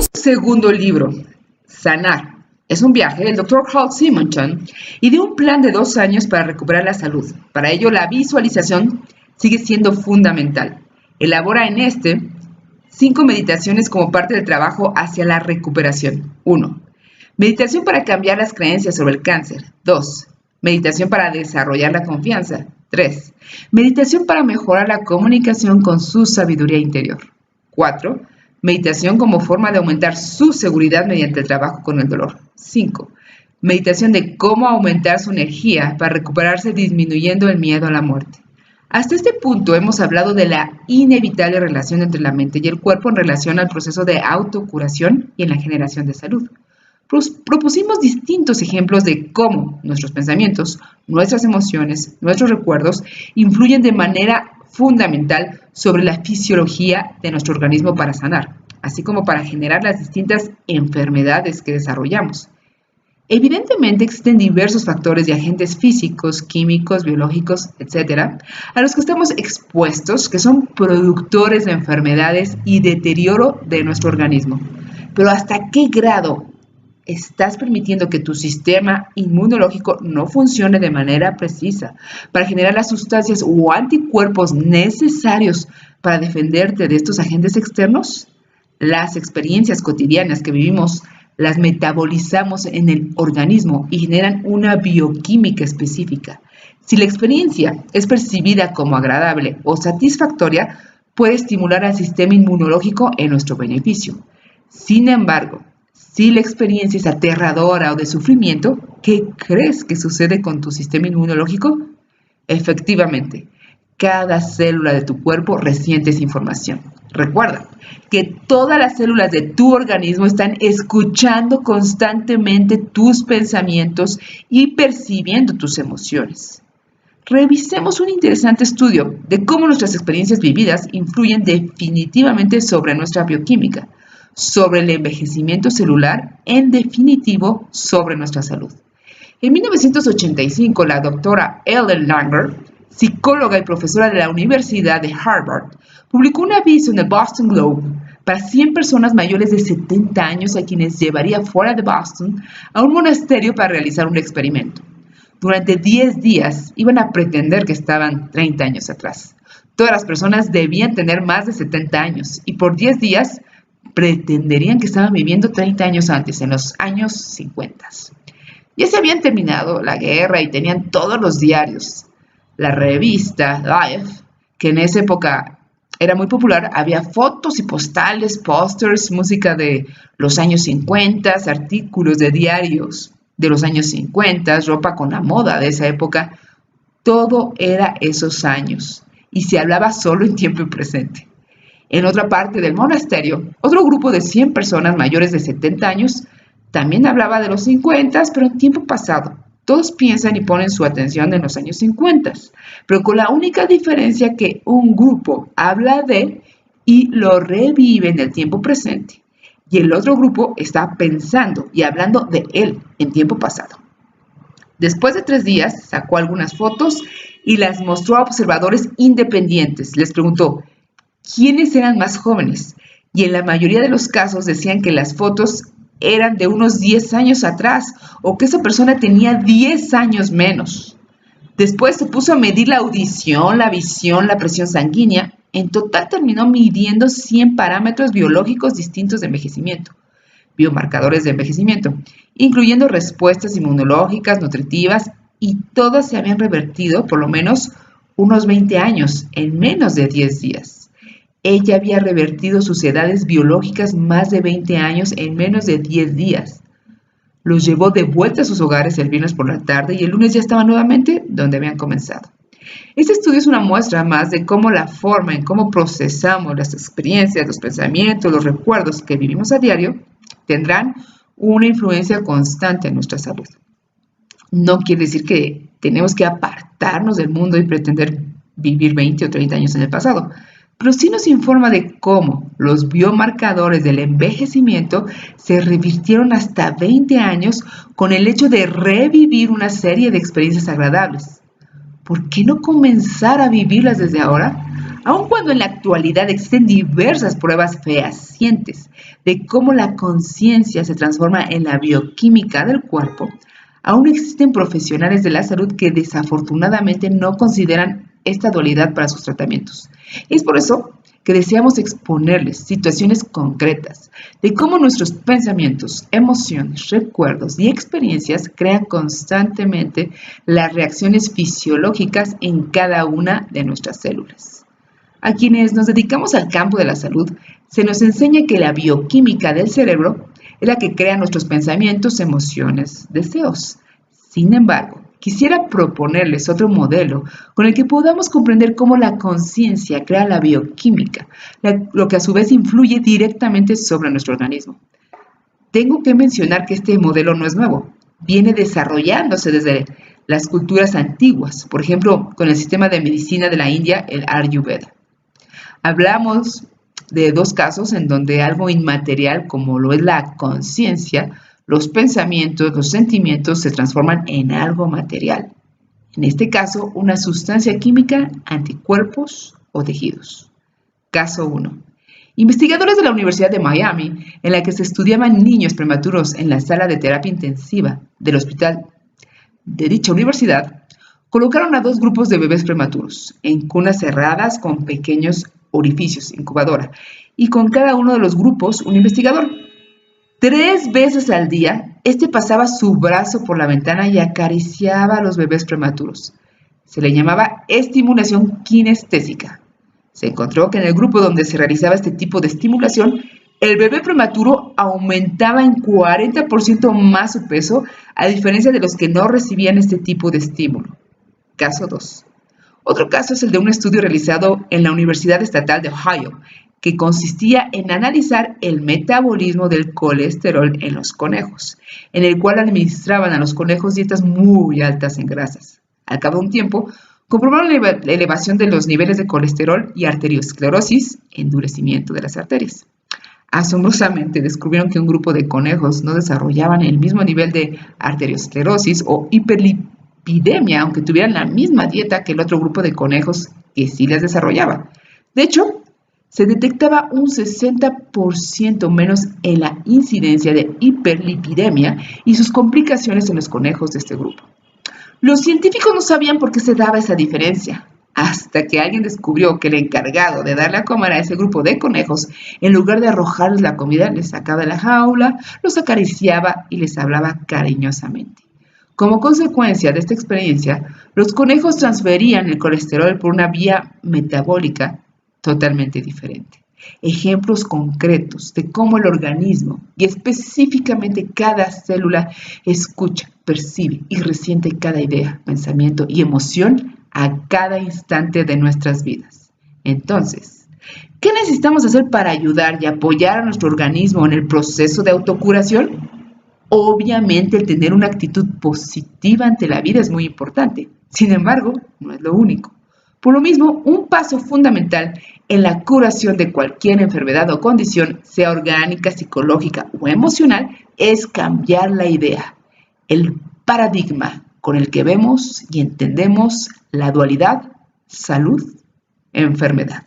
Segundo libro, Sanar. Es un viaje del Dr. Hal Simonton y de un plan de 2 años para recuperar la salud. Para ello, la visualización sigue siendo fundamental. Elabora en 5 meditaciones como parte del trabajo hacia la recuperación. 1. Meditación para cambiar las creencias sobre el cáncer. 2. Meditación para desarrollar la confianza. 3. Meditación para mejorar la comunicación con su sabiduría interior. 4. Meditación como forma de aumentar su seguridad mediante el trabajo con el dolor. 5. Meditación de cómo aumentar su energía para recuperarse disminuyendo el miedo a la muerte. Hasta este punto hemos hablado de la inevitable relación entre la mente y el cuerpo en relación al proceso de autocuración y en la generación de salud. Propusimos distintos ejemplos de cómo nuestros pensamientos, nuestras emociones, nuestros recuerdos influyen de manera fundamental sobre la fisiología de nuestro organismo para sanar, así como para generar las distintas enfermedades que desarrollamos. Evidentemente existen diversos factores y agentes físicos, químicos, biológicos, etc., a los que estamos expuestos, que son productores de enfermedades y deterioro de nuestro organismo. Pero ¿hasta qué grado estás permitiendo que tu sistema inmunológico no funcione de manera precisa para generar las sustancias o anticuerpos necesarios para defenderte de estos agentes externos? Las experiencias cotidianas que vivimos las metabolizamos en el organismo y generan una bioquímica específica. Si la experiencia es percibida como agradable o satisfactoria, puede estimular al sistema inmunológico en nuestro beneficio. Sin embargo, si la experiencia es aterradora o de sufrimiento, ¿qué crees que sucede con tu sistema inmunológico? Efectivamente, cada célula de tu cuerpo resiente esa información. Recuerda que todas las células de tu organismo están escuchando constantemente tus pensamientos y percibiendo tus emociones. Revisemos un interesante estudio de cómo nuestras experiencias vividas influyen definitivamente sobre nuestra bioquímica, sobre el envejecimiento celular, en definitivo, sobre nuestra salud. En 1985, la doctora Ellen Langer, psicóloga y profesora de la Universidad de Harvard, publicó un aviso en el Boston Globe para 100 personas mayores de 70 años a quienes llevaría fuera de Boston a un monasterio para realizar un experimento. Durante 10 días iban a pretender que estaban 30 años atrás. Todas las personas debían tener más de 70 años y por 10 días pretenderían que estaban viviendo 30 años antes, en los años 50. Ya se habían terminado la guerra y tenían todos los diarios. La revista Life, que en esa época era muy popular, había fotos y postales, pósters, música de los años 50, artículos de diarios de los años 50, ropa con la moda de esa época. Todo era esos años y se hablaba solo en tiempo presente. En otra parte del monasterio, otro grupo de 100 personas mayores de 70 años también hablaba de los 50, pero en tiempo pasado. Todos piensan y ponen su atención en los años 50, pero con la única diferencia que un grupo habla de y lo revive en el tiempo presente, y el otro grupo está pensando y hablando de él en tiempo pasado. Después de 3 días, sacó algunas fotos y las mostró a observadores independientes. Les preguntó quiénes eran más jóvenes, y en la mayoría de los casos decían que las fotos eran de unos 10 años atrás o que esa persona tenía 10 años menos. Después se puso a medir la audición, la visión, la presión sanguínea. En total terminó midiendo 100 parámetros biológicos distintos de envejecimiento, biomarcadores de envejecimiento, incluyendo respuestas inmunológicas, nutritivas, y todas se habían revertido por lo menos unos 20 años en menos de 10 días. Ella había revertido sus edades biológicas más de 20 años en menos de 10 días. Los llevó de vuelta a sus hogares el viernes por la tarde y el lunes ya estaban nuevamente donde habían comenzado. Este estudio es una muestra más de cómo la forma en cómo procesamos las experiencias, los pensamientos, los recuerdos que vivimos a diario tendrán una influencia constante en nuestra salud. No quiere decir que tenemos que apartarnos del mundo y pretender vivir 20 o 30 años en el pasado, pero sí nos informa de cómo los biomarcadores del envejecimiento se revirtieron hasta 20 años con el hecho de revivir una serie de experiencias agradables. ¿Por qué no comenzar a vivirlas desde ahora? Aun cuando en la actualidad existen diversas pruebas fehacientes de cómo la conciencia se transforma en la bioquímica del cuerpo, aún existen profesionales de la salud que desafortunadamente no consideran esta dualidad para sus tratamientos. Es por eso que deseamos exponerles situaciones concretas de cómo nuestros pensamientos, emociones, recuerdos y experiencias crean constantemente las reacciones fisiológicas en cada una de nuestras células. A quienes nos dedicamos al campo de la salud, se nos enseña que la bioquímica del cerebro es la que crea nuestros pensamientos, emociones, deseos. Sin embargo, quisiera proponerles otro modelo con el que podamos comprender cómo la conciencia crea la bioquímica, lo que a su vez influye directamente sobre nuestro organismo. Tengo que mencionar que este modelo no es nuevo, viene desarrollándose desde las culturas antiguas, por ejemplo, con el sistema de medicina de la India, el Ayurveda. Hablamos de dos casos en donde algo inmaterial, como lo es la conciencia, los pensamientos, los sentimientos se transforman en algo material. En este caso, una sustancia química, anticuerpos o tejidos. Caso 1. Investigadores de la Universidad de Miami, en la que se estudiaban niños prematuros en la sala de terapia intensiva del hospital de dicha universidad, colocaron a dos grupos de bebés prematuros en cunas cerradas con pequeños orificios, incubadora, y con cada uno de los grupos un investigador. 3 veces al día, este pasaba su brazo por la ventana y acariciaba a los bebés prematuros. Se le llamaba estimulación kinestésica. Se encontró que en el grupo donde se realizaba este tipo de estimulación, el bebé prematuro aumentaba en 40% más su peso, a diferencia de los que no recibían este tipo de estímulo. Caso 2. Otro caso es el de un estudio realizado en la Universidad Estatal de Ohio, que consistía en analizar el metabolismo del colesterol en los conejos, en el cual administraban a los conejos dietas muy altas en grasas. Al cabo de un tiempo, comprobaron la elevación de los niveles de colesterol y arteriosclerosis, endurecimiento de las arterias. Asombrosamente, descubrieron que un grupo de conejos no desarrollaban el mismo nivel de arteriosclerosis o hiperlipidemia, aunque tuvieran la misma dieta que el otro grupo de conejos que sí las desarrollaba. De hecho, se detectaba un 60% menos en la incidencia de hiperlipidemia y sus complicaciones en los conejos de este grupo. Los científicos no sabían por qué se daba esa diferencia, hasta que alguien descubrió que el encargado de darle a comer a ese grupo de conejos, en lugar de arrojarles la comida, les sacaba de la jaula, los acariciaba y les hablaba cariñosamente. Como consecuencia de esta experiencia, los conejos transferían el colesterol por una vía metabólica totalmente diferente. Ejemplos concretos de cómo el organismo y específicamente cada célula escucha, percibe y resiente cada idea, pensamiento y emoción a cada instante de nuestras vidas. Entonces, ¿qué necesitamos hacer para ayudar y apoyar a nuestro organismo en el proceso de autocuración? Obviamente, el tener una actitud positiva ante la vida es muy importante. Sin embargo, no es lo único. Por lo mismo, un paso fundamental en la curación de cualquier enfermedad o condición, sea orgánica, psicológica o emocional, es cambiar la idea, el paradigma con el que vemos y entendemos la dualidad salud-enfermedad.